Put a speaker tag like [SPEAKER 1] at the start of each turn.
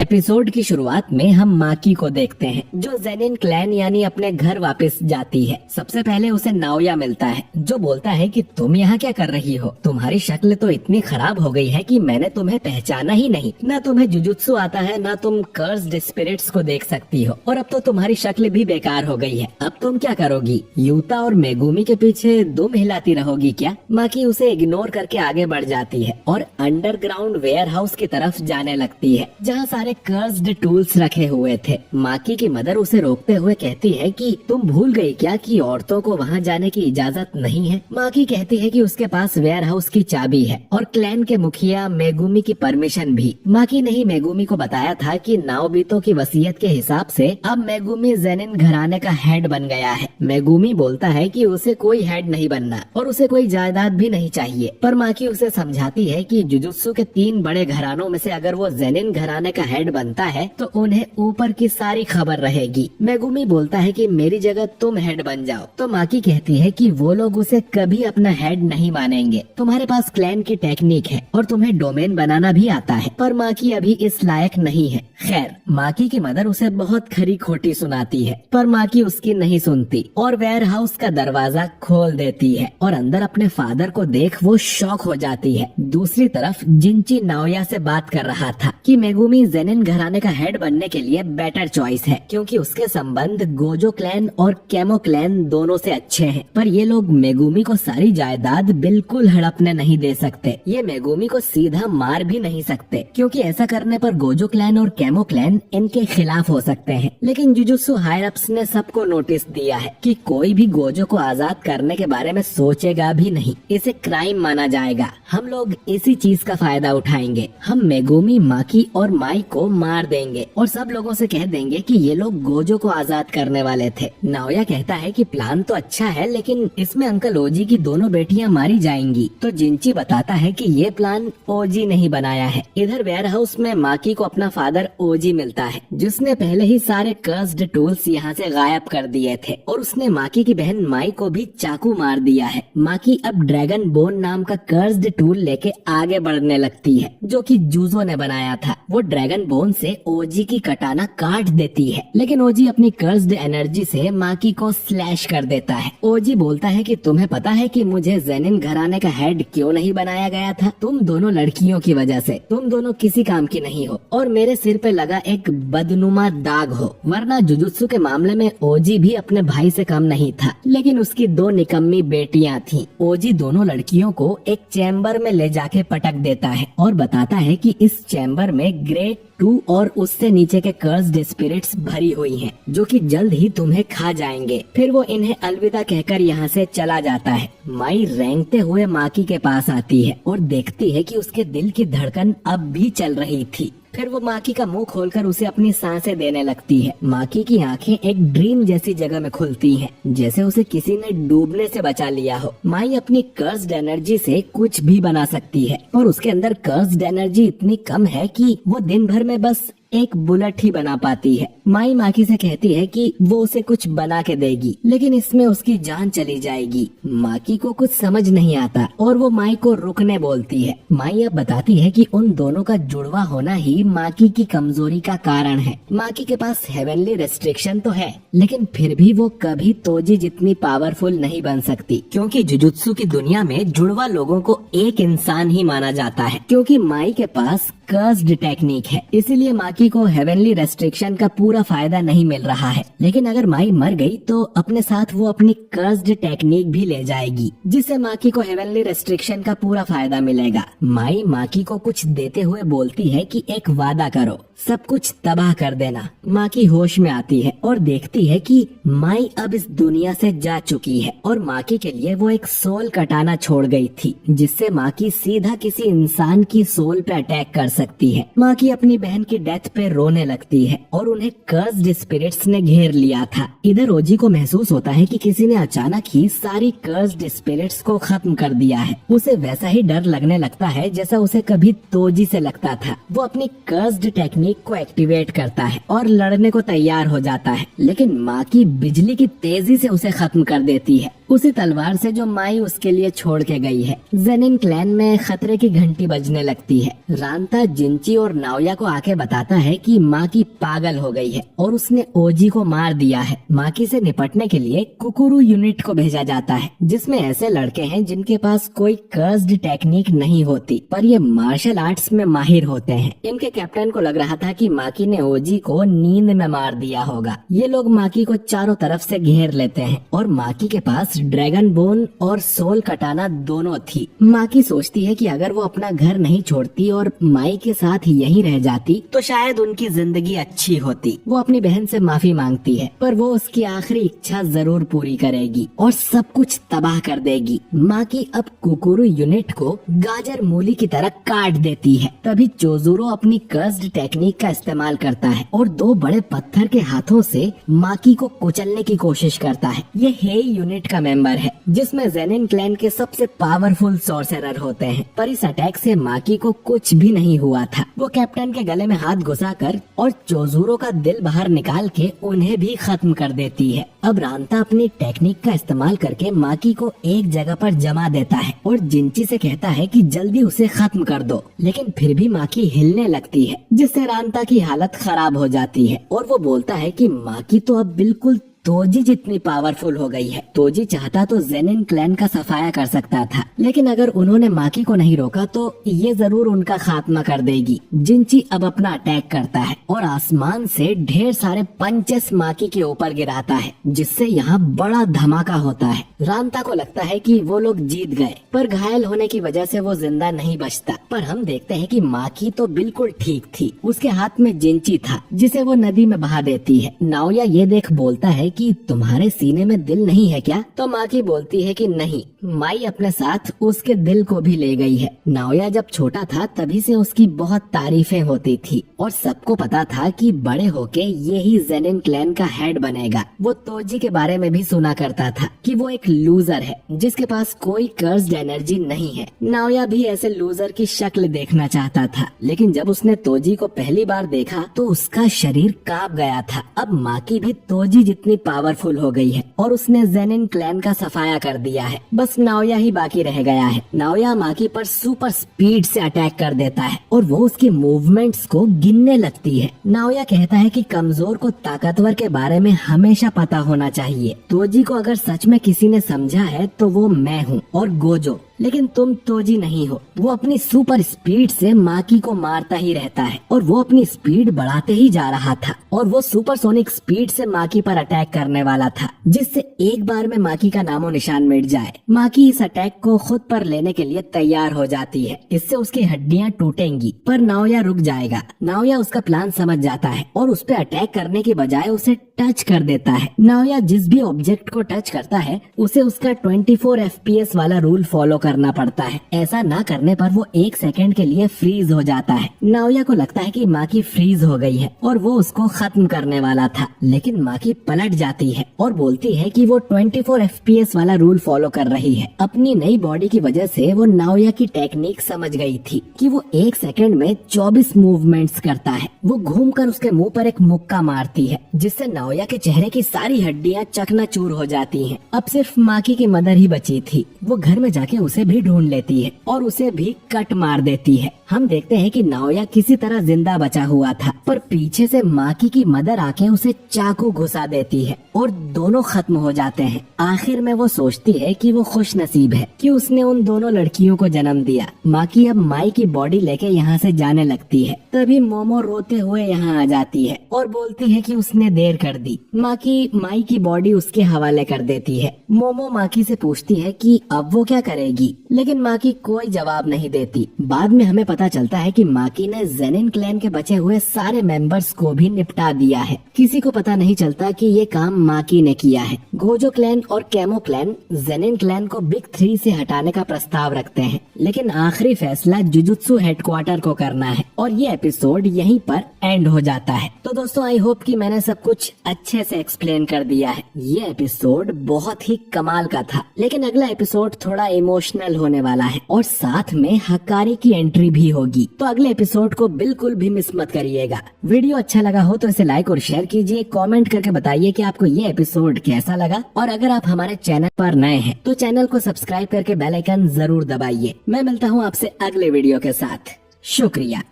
[SPEAKER 1] Episode की शुरुआत में हम माकी को देखते हैं जो जेनिन क्लैन यानी अपने घर वापस जाती है। सबसे पहले उसे नाओया मिलता है जो बोलता है कि तुम यहाँ क्या कर रही हो, तुम्हारी शक्ल तो इतनी खराब हो गई है कि मैंने तुम्हें पहचाना ही नहीं। न तुम्हें जुजुत्सु आता है, न तुम कर्स्ड स्पिरिट्स को देख सकती हो, और अब तो तुम्हारी शक्ल भी बेकार हो गई है। अब तुम क्या करोगी? यूता और मेगुमी के पीछे दुम हिलाती रहोगी क्या? माकी उसे इग्नोर करके आगे बढ़ जाती है और अंडरग्राउंड वेयर हाउस की तरफ जाने लगती है जहाँ सारे कर्स्ड टूल्स रखे हुए थे। माकी की मदर उसे रोकते हुए कहती है कि तुम भूल गई क्या कि औरतों को वहाँ जाने की इजाजत नहीं है। माकी कहती है कि उसके पास वेयर हाउस की चाबी है और क्लैन के मुखिया मेगुमी की परमिशन भी। माकी ने ही मेगुमी को बताया था कि नाओबितो की वसीयत के हिसाब से अब मेगुमी जेनिन घराने का हेड बन गया है। मेगुमी बोलता है कि उसे कोई हेड नहीं बनना और उसे कोई जायदाद भी नहीं चाहिए, पर माकी उसे समझाती है कि जुजुत्सु के 3 बड़े घरानों में से अगर वो जेनिन घराने का हेड बनता है तो उन्हें ऊपर की सारी खबर रहेगी। मेगुमी बोलता है कि मेरी जगह तुम हेड बन जाओ, तो माकी कहती है कि वो लोग उसे कभी अपना हेड नहीं मानेंगे। तुम्हारे पास क्लैन की टेक्निक है और तुम्हें डोमेन बनाना भी आता है, पर माकी अभी इस लायक नहीं है। खैर, माकी की मदर उसे बहुत खरी खोटी सुनाती है, पर माकी उसकी नहीं सुनती और वेयर हाउस का दरवाजा खोल देती है और अंदर अपने फादर को देख वो शॉक हो जाती है। दूसरी तरफ जिंची नाओया से बात कर रहा था कि मेगुमी जेनिन घराने का हेड बनने के लिए बेटर चॉइस है क्योंकि उसके संबंध गोजो क्लैन और केमो क्लैन दोनों से अच्छे हैं, पर ये लोग मेगुमी को सारी जायदाद बिल्कुल हड़पने नहीं दे सकते। ये मेगुमी को सीधा मार भी नहीं सकते क्योंकि ऐसा करने पर गोजो क्लैन और केमो क्लैन इनके खिलाफ हो सकते हैं। लेकिन जुजुत्सु हायर अप्स ने सबको नोटिस दिया है कि कोई भी गोजो को आजाद करने के बारे में सोचेगा भी नहीं, इसे क्राइम माना जाएगा। हम लोग इसी चीज का फायदा उठाएंगे। हम मेगुमी, माकी और माई को मार देंगे और सब लोगों से कह देंगे कि ये लोग गोजो को आजाद करने वाले थे। नाओया कहता है कि प्लान तो अच्छा है लेकिन इसमें अंकल ओजी की दोनों बेटियां मारी जाएंगी। तो जिंची बताता है कि ये प्लान ओजी नहीं बनाया है। इधर वेयर हाउस में माकी को अपना फादर ओजी मिलता है जिसने पहले ही सारे कर्स्ड टूल्स यहाँ से गायब कर दिए थे और उसने माकी की बहन माई को भी चाकू मार दिया है। माकी अब ड्रैगन बोन नाम का कर्स्ड टूल लेके आगे बढ़ने लगती है जो कि जूजो ने बनाया था। वो ड्रैगन बोन से ओजी की कटाना काट देती है, लेकिन ओजी अपनी कर्स्ड एनर्जी से माकी को स्लैश कर देता है। ओजी बोलता है कि तुम्हें पता है कि मुझे जेनिन घराने का हेड क्यों नहीं बनाया गया था? तुम दोनों लड़कियों की वजह से। तुम दोनों किसी काम की नहीं हो और मेरे सिर पे लगा एक बदनुमा दाग हो, वरना जुजुत्सु के मामले में ओजी भी अपने भाई से कम नहीं था, लेकिन उसकी 2 निकम्मी बेटियां थीं। ओजी दोनों लड़कियों को एक चैम्बर में ले जाके पटक देता है और बताता है कि इस चैम्बर में ग्रेड 2 और उससे नीचे के कर्स्ड स्पिरिट्स भरी हुई हैं, जो कि जल्द ही तुम्हें खा जाएंगे। फिर वो इन्हें अलविदा कहकर यहाँ से चला जाता है। माई रेंगते हुए माकी के पास आती है और देखती है कि उसके दिल की धड़कन अब भी चल रही थी। फिर वो माकी का मुंह खोलकर उसे अपनी सांसें देने लगती है। माकी की आंखें एक ड्रीम जैसी जगह में खुलती हैं, जैसे उसे किसी ने डूबने से बचा लिया हो। माई अपनी कर्स्ड एनर्जी से कुछ भी बना सकती है और उसके अंदर कर्स्ड एनर्जी इतनी कम है कि वो दिन भर में बस एक बुलेट ही बना पाती है। माई माकी से कहती है कि वो उसे कुछ बना के देगी, लेकिन इसमें उसकी जान चली जाएगी। माकी को कुछ समझ नहीं आता और वो माई को रुकने बोलती है। माई अब बताती है कि उन दोनों का जुड़वा होना ही माकी की कमजोरी का कारण है। माकी के पास हेवनली रेस्ट्रिक्शन तो है, लेकिन फिर भी वो कभी तोजी जितनी पावरफुल नहीं बन सकती क्योंकि जुजुत्सु की दुनिया में जुड़वा लोगों को एक इंसान ही माना जाता है। क्योंकि माई के पास कर्स्ड टेक्निक है, इसीलिए माकी को हेवनली रेस्ट्रिक्शन का पूरा फायदा नहीं मिल रहा है। लेकिन अगर माई मर गई तो अपने साथ वो अपनी कर्स्ड टेक्निक भी ले जाएगी, जिससे माकी को हेवनली रेस्ट्रिक्शन का पूरा फायदा मिलेगा। माई माकी को कुछ देते हुए बोलती है कि एक वादा करो, सब कुछ तबाह कर देना। माकी होश में आती है और देखती है कि माई अब इस दुनिया से जा चुकी है और माकी के लिए वो एक सोल कटाना छोड़ गई थी, जिससे माकी सीधा किसी इंसान की सोल पे अटैक कर सकती है। माकी अपनी बहन की डेथ पे रोने लगती है और उन्हें कर्स्ड स्पिरिट्स ने घेर लिया था। इधर ओजी को महसूस होता है कि किसी ने अचानक ही सारी कर्स्ड स्पिरिट्स को खत्म कर दिया है। उसे वैसा ही डर लगने लगता है जैसा उसे कभी तोजी से लगता था। वो अपनी कर्स्ड टेक्निक को एक्टिवेट करता है और लड़ने को तैयार हो जाता है, लेकिन माकी बिजली की तेजी से उसे खत्म कर देती है। उसी तलवार से जो माई उसके लिए छोड़ के गई है। जेनिन क्लैन में खतरे की घंटी बजने लगती है। रांता जिंची और नाओया को आके बताता है कि माकी पागल हो गई है और उसने ओजी को मार दिया है। माकी से निपटने के लिए कुकुरु यूनिट को भेजा जाता है, जिसमें ऐसे लड़के हैं जिनके पास कोई कर्स्ड टेक्निक नहीं होती, पर ये मार्शल आर्ट्स में माहिर होते हैं। इनके कैप्टन को लग रहा था कि माकी ने ओजी को नींद में मार दिया होगा। ये लोग माकी को चारों तरफ से घेर लेते हैं और माकी के पास ड्रैगन बोन और सोल कटाना दोनों थी। माकी सोचती है कि अगर वो अपना घर नहीं छोड़ती और माई के साथ यहीं रह जाती तो शायद उनकी जिंदगी अच्छी होती। वो अपनी बहन से माफी मांगती है, पर वो उसकी आखिरी इच्छा जरूर पूरी करेगी और सब कुछ तबाह कर देगी। माकी अब कुकुरु यूनिट को गाजर मूली की तरह काट देती है। तभी चोजुरो अपनी कर्स्ड टेक्निक का इस्तेमाल करता है और दो बड़े पत्थर के हाथों से माकी को कुचलने की कोशिश करता है। ये हेई यूनिट का मेंबर है, जिसमें जेनिन क्लैन के सबसे पावरफुल सॉर्सरर होते हैं, पर इस अटैक से माकी को कुछ भी नहीं हुआ था। वो कैप्टन के गले में हाथ घुसाकर और चोजुरो का दिल बाहर निकाल के उन्हें भी खत्म कर देती है। अब रांता अपनी टेक्निक का इस्तेमाल करके माकी को एक जगह पर जमा देता है और जिंची से कहता है कि जल्दी उसे खत्म कर दो, लेकिन फिर भी माकी हिलने लगती है, जिससे रांता की हालत खराब हो जाती है और वो बोलता है कि माकी तो अब बिल्कुल तोजी जितनी पावरफुल हो गई है। तोजी चाहता तो जेनिन क्लैन का सफाया कर सकता था, लेकिन अगर उन्होंने माकी को नहीं रोका तो ये जरूर उनका खात्मा कर देगी। जिंची अब अपना अटैक करता है और आसमान से ढेर सारे पंचेस माकी के ऊपर गिराता है, जिससे यहाँ बड़ा धमाका होता है। रांता को लगता है कि वो लोग जीत गए, पर घायल होने की वजह से वो जिंदा नहीं बचता। पर हम देखते हैं कि माकी तो बिल्कुल ठीक थी। उसके हाथ में जिंची था, जिसे वो नदी में बहा देती है। नाओया ये देख बोलता है कि तुम्हारे सीने में दिल नहीं है क्या? तो माकी बोलती है कि नहीं, माई अपने साथ उसके दिल को भी ले गई है। नाओया जब छोटा था तभी से उसकी बहुत तारीफें होती थी और सबको पता था कि बड़े होके यही जेनिन क्लैन का हेड बनेगा। वो तोजी के बारे में भी सुना करता था कि वो एक लूजर है जिसके पास कोई कर्स्ड एनर्जी नहीं है। नाओया भी ऐसे लूजर की शक्ल देखना चाहता था, लेकिन जब उसने तोजी को पहली बार देखा तो उसका शरीर कांप गया था। अब माकी भी तोजी जितनी पावरफुल हो गई है और उसने जेनिन क्लैन का सफाया कर दिया है। बस नाओया ही बाकी रह गया है। नाओया माकी पर सुपर स्पीड से अटैक कर देता है और वो उसके मूवमेंट्स को गिनने लगती है। नाओया कहता है कि कमजोर को ताकतवर के बारे में हमेशा पता होना चाहिए। तोजी को अगर सच में किसी ने समझा है तो वो मैं हूँ और गोजो, लेकिन तुम तोजी नहीं हो। वो अपनी सुपर स्पीड से माकी को मारता ही रहता है और वो अपनी स्पीड बढ़ाते ही जा रहा था और वो सुपरसोनिक स्पीड से माकी पर अटैक करने वाला था, जिससे एक बार में माकी का नामो निशान मिट जाए। माकी इस अटैक को खुद पर लेने के लिए तैयार हो जाती है। इससे उसकी हड्डियां टूटेंगी, पर नाओया रुक जाएगा। नाओया उसका प्लान समझ जाता है और उस पर अटैक करने के बजाय उसे टच कर देता है। नाओया जिस भी ऑब्जेक्ट को टच करता है उसे उसका 24 FPS वाला रूल फॉलो करना पड़ता है। ऐसा ना करने पर वो 1 सेकंड के लिए फ्रीज हो जाता है। नाओया को लगता है कि माकी फ्रीज हो गई है और वो उसको खत्म करने वाला था, लेकिन माकी पलट जाती है और बोलती है कि वो 24 FPS वाला रूल फॉलो कर रही है। अपनी नई बॉडी की वजह से वो नाओया की टेक्निक समझ गई थी कि वो 1 सेकंड में 24 मूवमेंट्स करता है। वो घूमकर उसके मुंह पर एक मुक्का मारती है, जिससे नाओया के चेहरे की सारी हड्डियां चकनाचूर हो जाती हैं। अब सिर्फ माकी की मदर ही बची थी। वो घर में जाके उसे भी ढूंढ लेती है और उसे भी कट मार देती है। हम देखते हैं कि नाओया किसी तरह जिंदा बचा हुआ था, पर पीछे से माकी की मदर आके उसे चाकू घुसा देती है और दोनों खत्म हो जाते हैं। आखिर में वो सोचती है कि वो खुश नसीब है कि उसने उन दोनों लड़कियों को जन्म दिया। माकी अब माई की बॉडी लेके यहाँ से जाने लगती है। तभी मोमो रोते हुए यहाँ आ जाती है और बोलती है कि उसने देर कर दी। माकी माई की बॉडी उसके हवाले कर देती है। मोमो माकी से पूछती है कि अब वो क्या करेगी, लेकिन माकी कोई जवाब नहीं देती। बाद में हमें पता चलता है कि माकी ने जेनिन क्लैन के बचे हुए सारे मेंबर्स को भी निपटा दिया है। किसी को पता नहीं चलता कि ये काम माकी ने किया है। गोजो क्लैन और कैमो क्लैन जेनिन क्लैन को बिग 3 से हटाने का प्रस्ताव रखते हैं, लेकिन आखिरी फैसला जुजुत्सु हेडक्वार्टर को करना है और ये एपिसोड यहीं पर एंड हो जाता है। तो दोस्तों, आई होप कि मैंने सब कुछ अच्छे से एक्सप्लेन कर दिया है। ये एपिसोड बहुत ही कमाल का था, लेकिन अगला एपिसोड थोड़ा इमोशनल इमोशनल होने वाला है और साथ में हकारी की एंट्री भी होगी। तो अगले एपिसोड को बिल्कुल भी मिस मत करिएगा। वीडियो अच्छा लगा हो तो इसे लाइक और शेयर कीजिए, कमेंट करके बताइए कि आपको ये एपिसोड कैसा लगा। और अगर आप हमारे चैनल पर नए हैं तो चैनल को सब्सक्राइब करके बेल आइकन जरूर दबाइए। मैं मिलता हूँ आपसे अगले वीडियो के साथ। शुक्रिया।